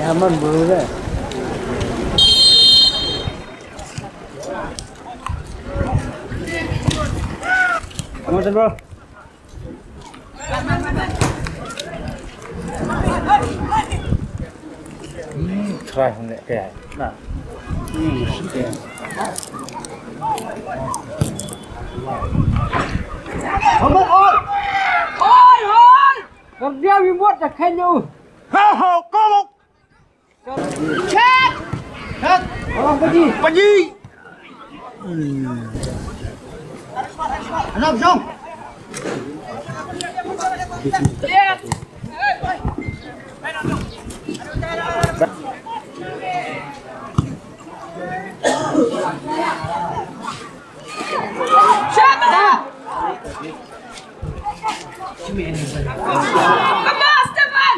aman boleh. Aman bro. Try hundred kaya. Nah. Aman oi. Oi. Kerja dibuat tak kenyu. Ha, kolok. Cek. Cek. Orang pergi. Pergi. Anak jom. Lihat. Siapa? Come Stefan.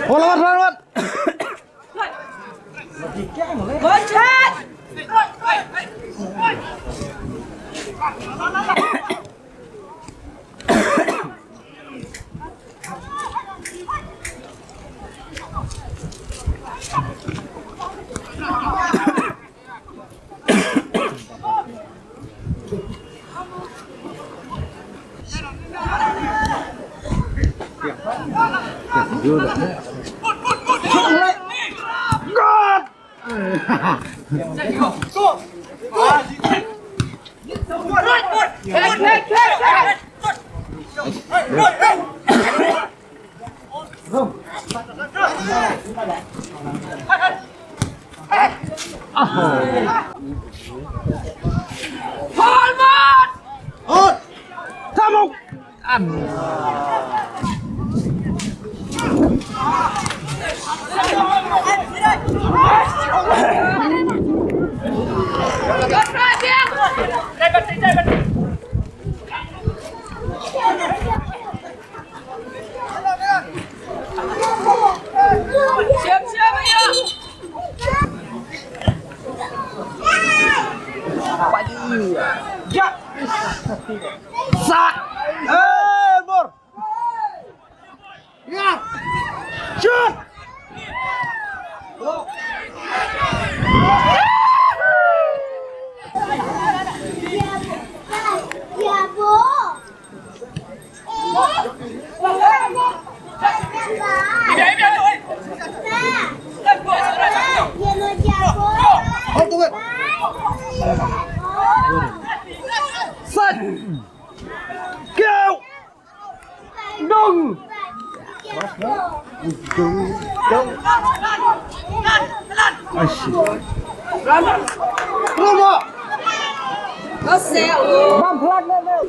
Lewat. Bocet. Siap-siap ayo. Pagi. Ya. Sak. Bor. Ya. Shoot. Ya, Bu. Sân. Kêu. Đừng. Có xe Băm flag lên đâu.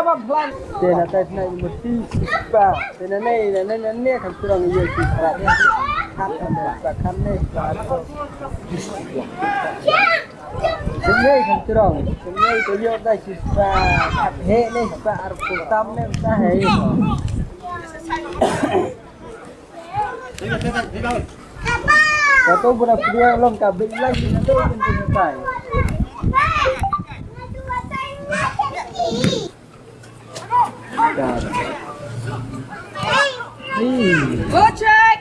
Băm flag. Tên là tên này một tí ba. Tên là này là nè thằng kurang nhiều tí ra. Khát là khát này là Semai kan curang, semai toyo dah sisa kat he ni sisa arep kutam ni sisa he. Kau budak dia long kabel lagi nanti pun selesai. Go check.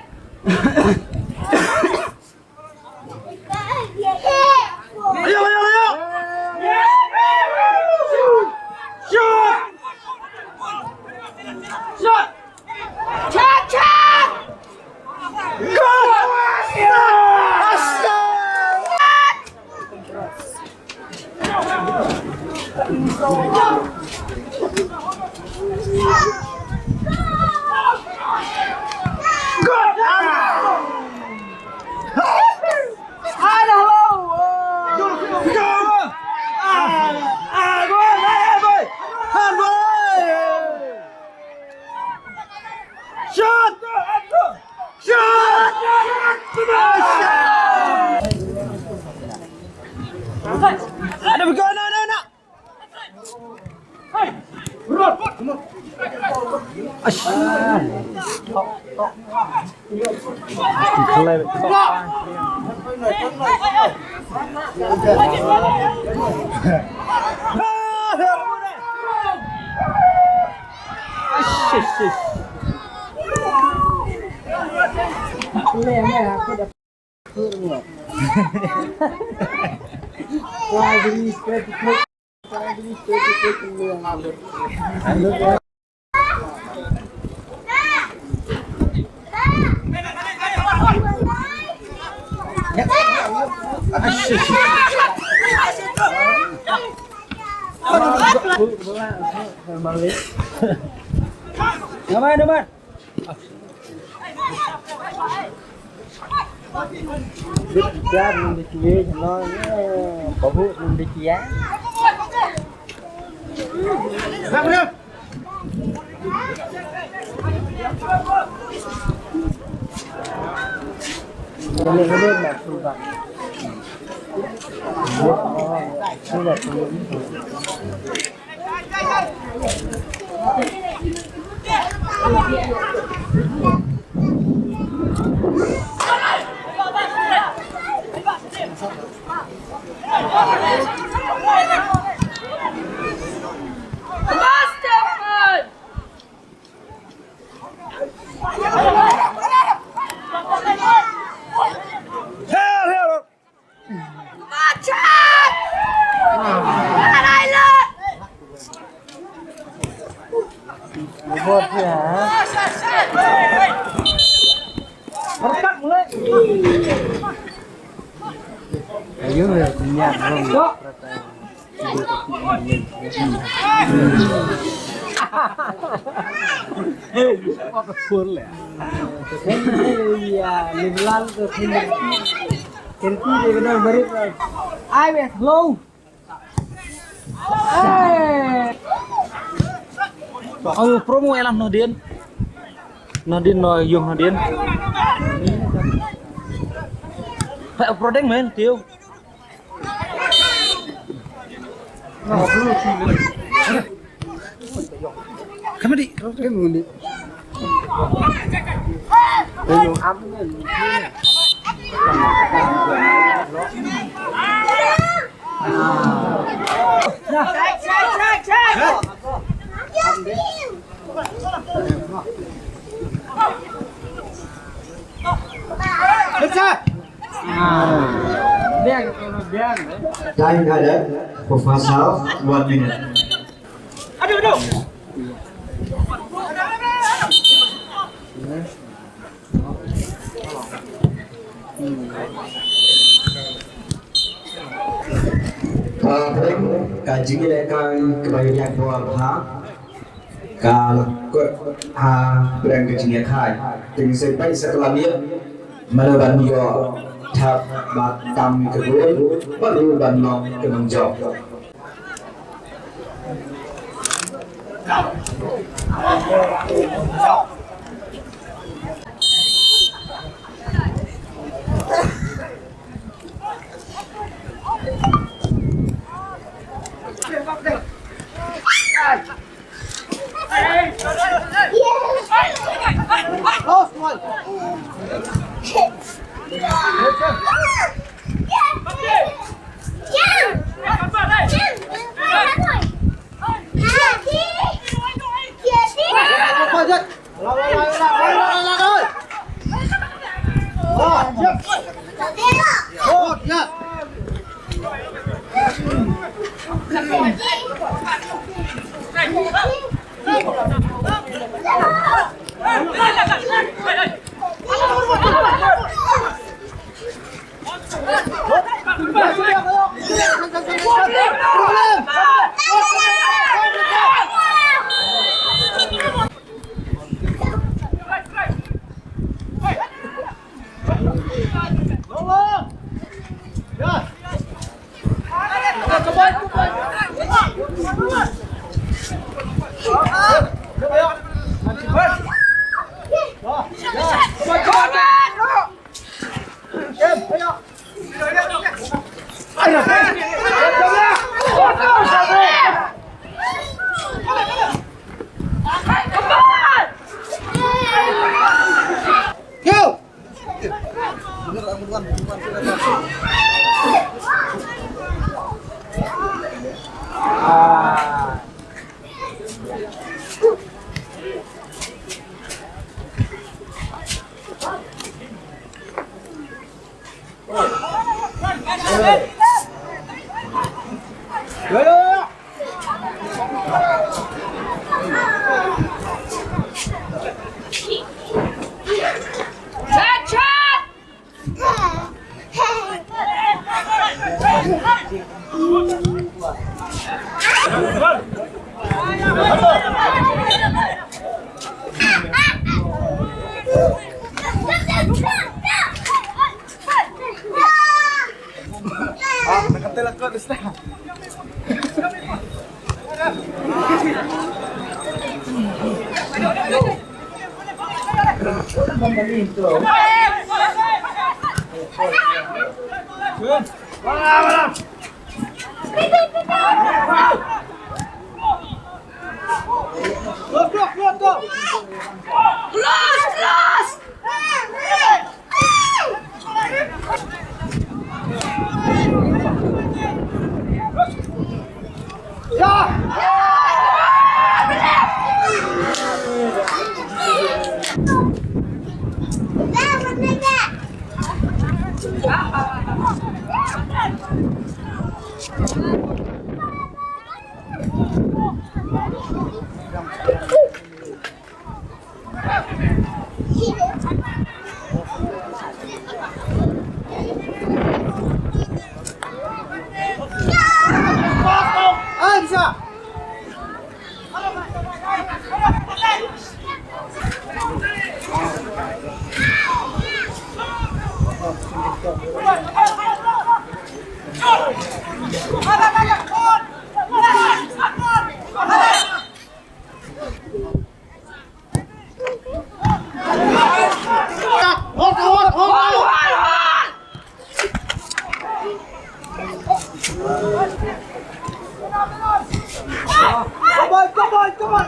Ayo. Shoot. Check. Go. Ada berkena nak. aku dah kurang. Wah, ini straight. Naman. Biar nanti dia jangan bahu nanti dia. Benar. Ini nak sudah. Sudah. Buat ya. Berkat mulai. Ayo ya, kenyang belum. Apa full ya? Iya, liberal ke sini. Kerti dia kena beri. Ai wes low. Ayo promo elam Nodin no yung Nodin. Phải prodeng men tiêu. Nah, belum sih. Kamu di. Ini. Yung amnya ini. Cek. Time ada for pasal 1 minute. Aduh. Kaji lekan kebanyakan buah hak. Kalau berang kecilnya kai, dengan sampai setelah dia melawan dia tak batam kedua, baru banong kemenjau. Chat, chat.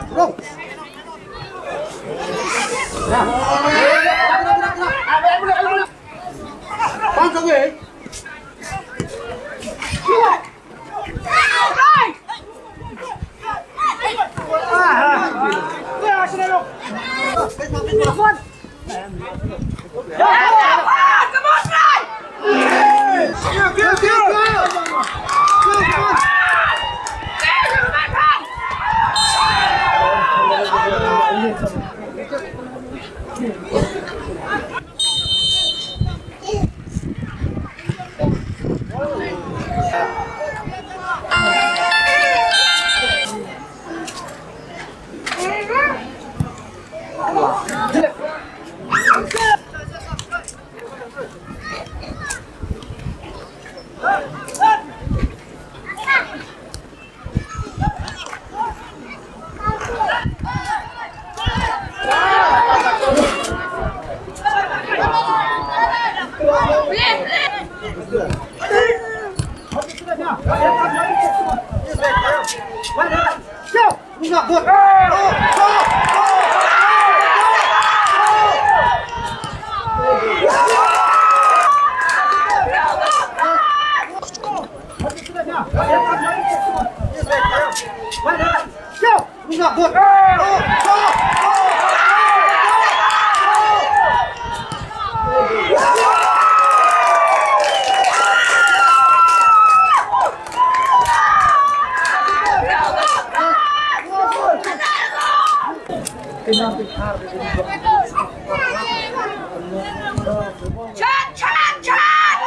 Close, close. Chat, chat, chat.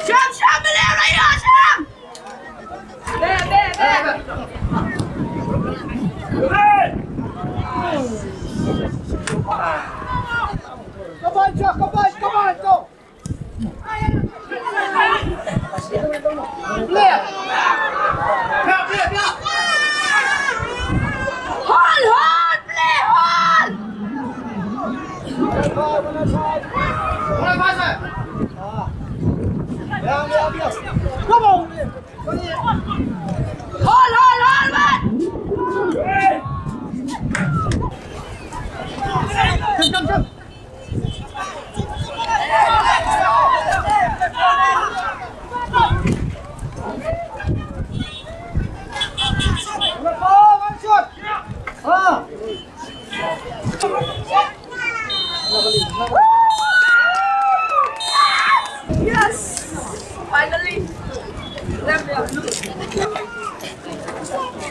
Sham, Sham, beliau raya, Sham. Be, be, be. Hold, hold, play, hold. Come on!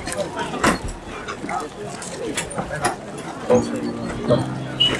Hãy subscribe cho kênh Ghiền Mì Gõ để không bỏ lỡ